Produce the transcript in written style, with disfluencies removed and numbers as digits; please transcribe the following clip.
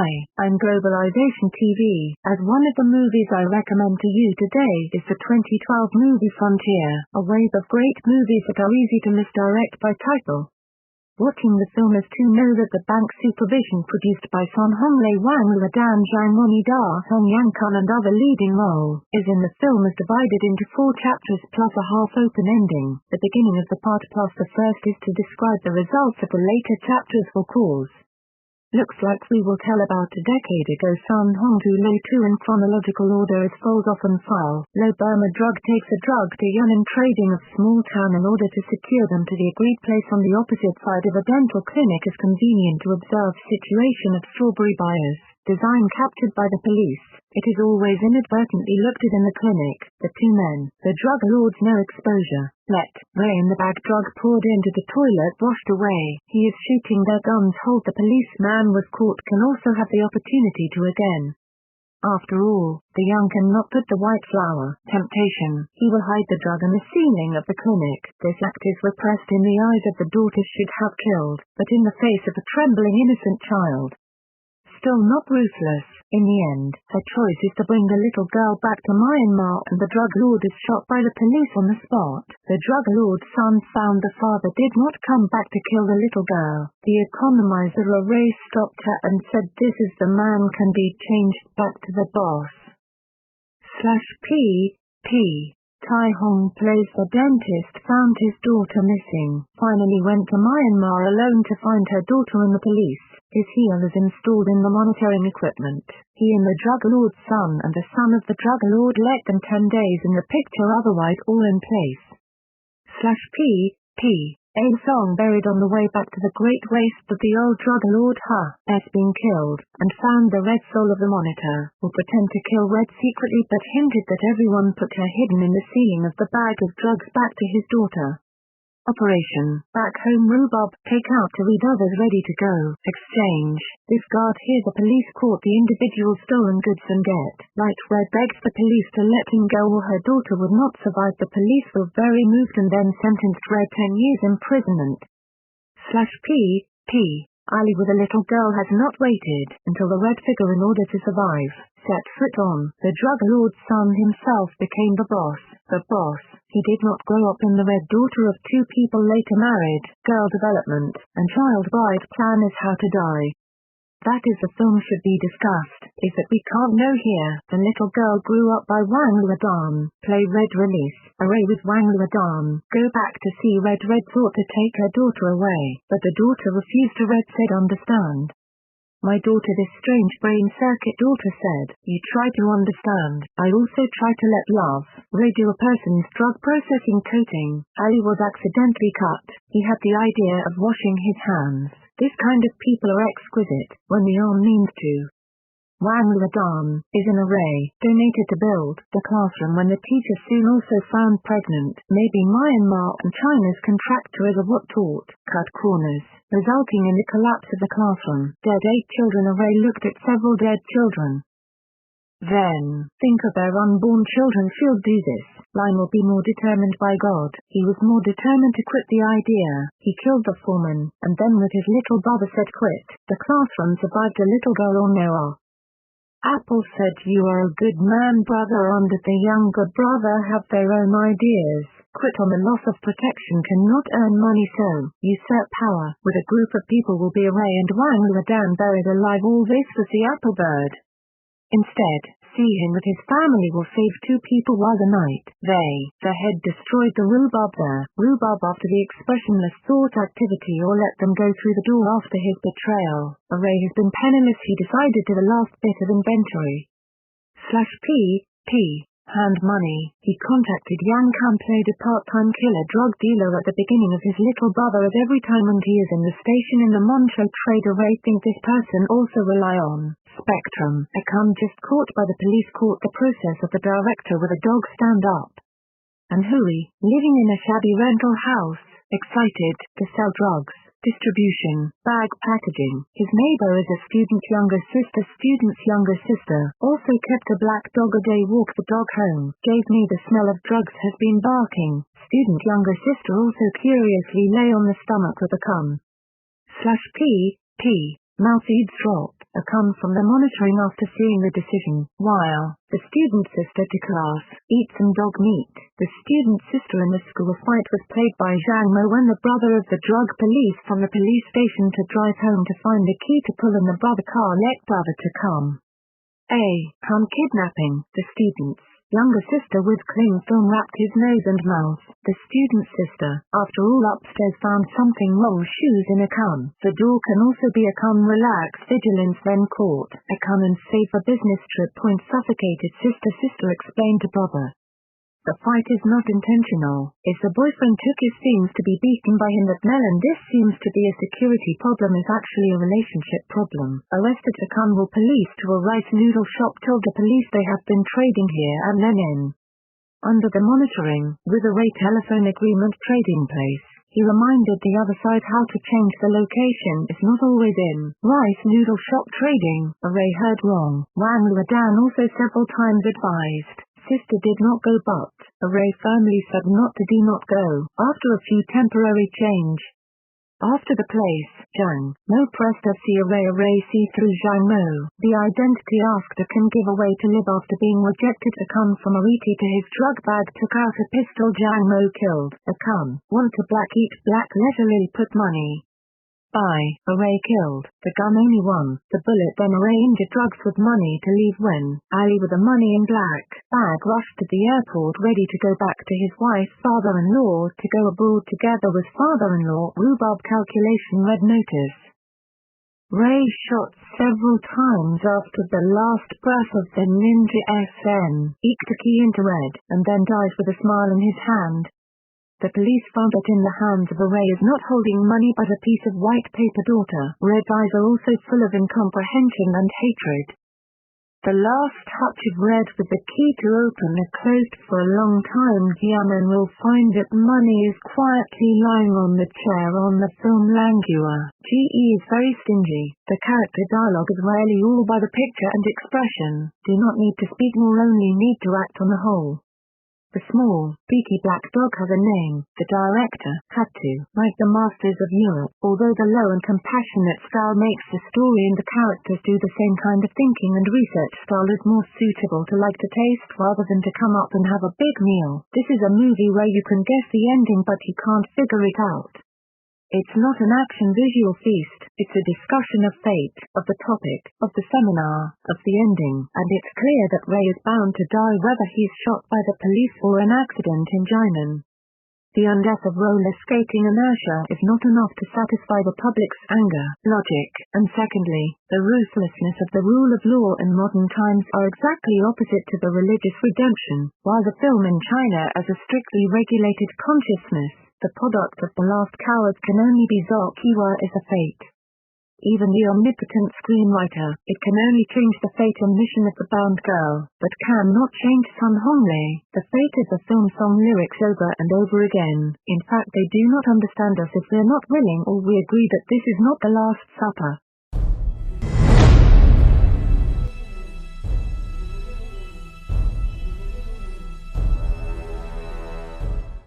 Hi, I'm Globalization TV. As one of the movies I recommend to you today is the 2012 movie Frontier, a wave of great movies that are easy to misdirect by title. Watching the film is to know that the bank supervision produced by Son Honglei Wang Luodan Zhang Woni Da Hong Yang Kun and other leading role is in the film is divided into 4 chapters plus a half-open ending. The beginning of the part plus the first is to describe the results of the later chapters for cause. Looks like we will tell about a decade ago Sun Hong Tu Lo 2 in chronological order as follows often file. Lo Burma Drug takes a drug to Yunnan trading of small town in order to secure them to the agreed place on the opposite side of a dental clinic as convenient to observe situation of strawberry buyers. Design captured by the police. It is always inadvertently looked at in the clinic. The 2 men. The drug lords no exposure. Let Ray in the bag drug poured into the toilet washed away. He is shooting their guns hold the policeman was caught can also have the opportunity to again. After all, the young cannot put the white flower. Temptation. He will hide the drug in the ceiling of the clinic. This act is repressed in the eyes of the daughters should have killed, but in the face of a trembling innocent child. Still not ruthless, in the end, her choice is to bring the little girl back to Myanmar and the drug lord is shot by the police on the spot. The drug lord's son found the father did not come back to kill the little girl. The economizer Ray stopped her and said this is the man can be changed back to the boss. P. Tai Hong plays the dentist found his daughter missing, finally went to Myanmar alone to find her daughter and the police. His heel is installed in the monitoring equipment. He and the drug lord's son and the son of the drug lord let them 10 days in the picture otherwise all in place. P. A song buried on the way back to the Great Waste that the old drug lord has been killed, and found the red soul of the monitor, will pretend to kill Red secretly but hinted that everyone put her hidden in the ceiling of the bag of drugs back to his daughter. Operation. Back home rhubarb, take out to read others ready to go. Exchange. This guard here the police caught the individual stolen goods and get. Light Red begs the police to let him go or her daughter would not survive. The police were very moved and then sentenced Red 10 years imprisonment. P. Ali with a little girl has not waited until the red figure in order to survive. Set foot on. The drug lord's son himself became the boss. The boss. He did not grow up in the red daughter of 2 people later married. Girl development and child bride plan is how to die. That is the film should be discussed, is that we can't know here. The little girl grew up by Wang Luodan. Play Red release. Array with Wang Luodan. Go back to see Red. Red thought to take her daughter away, but the daughter refused to. Red said understand. My daughter this strange brain circuit daughter said, you try to understand, I also try to let love. Ray do a person's drug processing coating. Ali was accidentally cut. He had the idea of washing his hands. This kind of people are exquisite, when the arm means to. Wang Luodan is an array, donated to build the classroom when the teacher soon also found pregnant. Maybe Myanmar and China's contractor is a what taught, cut corners, resulting in the collapse of the classroom. Dead 8 children array looked at several dead children. Then, think of their unborn children feel do this. Line will be more determined by God. He was more determined to quit the idea. He killed the foreman, and then with his little brother said quit. The classroom survived a little girl or no. Apple said you are a good man brother and the younger brother have their own ideas. Quit on the loss of protection cannot earn money so, usurp power. With a group of people will be Array and Wang Luodan buried alive. All this was the apple bird. Instead, see him with his family will save 2 people while the night. The head destroyed the rhubarb there. Rhubarb after the expressionless thought activity or let them go through the door after his betrayal. Array has been penniless he decided to the last bit of inventory. P. Hand money. He contacted Yang Kun played a part-time killer drug dealer at the beginning of his little brother as every time when he is in the station in the Montreux trade Array think this person also rely on. Spectrum. A cum just caught by the police caught the process of the director with a dog stand up. And Hui, living in a shabby rental house, excited to sell drugs. Distribution, bag packaging. His neighbor is a student's younger sister, also kept a black dog a day walk the dog home, gave me the smell of drugs has been barking. Student younger sister also curiously lay on the stomach with a cum. P. Mouth eats drop. Akun from the monitoring after seeing the decision, while the student sister to class eats some dog meat. The student sister in the school fight was played by Zhang Mo when the brother of the drug police from the police station to drive home to find the key to pull in the brother car let brother to come. Kun kidnapping. The student's younger sister with cling film wrapped his nose and mouth. The student's sister, after all upstairs, found something wrong shoes in Akun. The door can also be Akun relax vigilance then caught. Akun and save for business trip point suffocated sister explained to brother. The fight is not intentional. If the boyfriend took his things to be beaten by him that Melon this seems to be a security problem is actually a relationship problem. Arrested Akun will police to a rice noodle shop told the police they have been trading here and then in. Under the monitoring, with a Ray telephone agreement trading place, he reminded the other side how to change the location is not always in rice noodle shop trading. Ray heard wrong. Wang Luodan also several times advised. Sister did not go but Ray firmly said not to do not go, after a few temporary change. After the place, Zhang Mo pressed to see Ray see through Zhang Mo. The identity asked can give away to live after being rejected. Akun from Ariti to his drug bag took out a pistol. Zhang Mo killed. Akun want to black eat black leisurely put money. Ray killed. The gun only won. The bullet then Ray injured drugs with money to leave when Ali with the money in black bag rushed to the airport ready to go back to his wife's father-in-law to go abroad together with father-in-law. Rhubarb calculation red notice. Ray shot several times after the last breath of the ninja SN. Eked the key into red and then died with a smile in his hand. The police found that in the hands of Ray is not holding money but a piece of white paper. Daughter Red's eyes are also full of incomprehension and hatred. The last touch of Red with the key to open a closed for a long time. Yaman will find that money is quietly lying on the chair on the film Langua. GE is very stingy. The character dialogue is rarely all by the picture and expression. Do not need to speak nor only need to act on the whole. The small, beaky black dog has a name. The director had to write The Masters of Europe, although the low and compassionate style makes the story and the characters do the same kind of thinking and research style is more suitable to like to taste rather than to come up and have a big meal. This is a movie where you can guess the ending but you can't figure it out. It's not an action visual feast, it's a discussion of fate, of the topic, of the seminar, of the ending, and it's clear that Ray is bound to die whether he's shot by the police or an accident in Jinan. The undeath of roller skating inertia is not enough to satisfy the public's anger, logic, and secondly, the ruthlessness of the rule of law in modern times are exactly opposite to the religious redemption, while the film in China as a strictly regulated consciousness, the product of the last cowards can only be Zhou is a fate. Even the omnipotent screenwriter, it can only change the fate and mission of the bound girl, but cannot change Sun Honglei, the fate of the film song lyrics over and over again. In fact they do not understand us if we're not willing or we agree that this is not the Last Supper.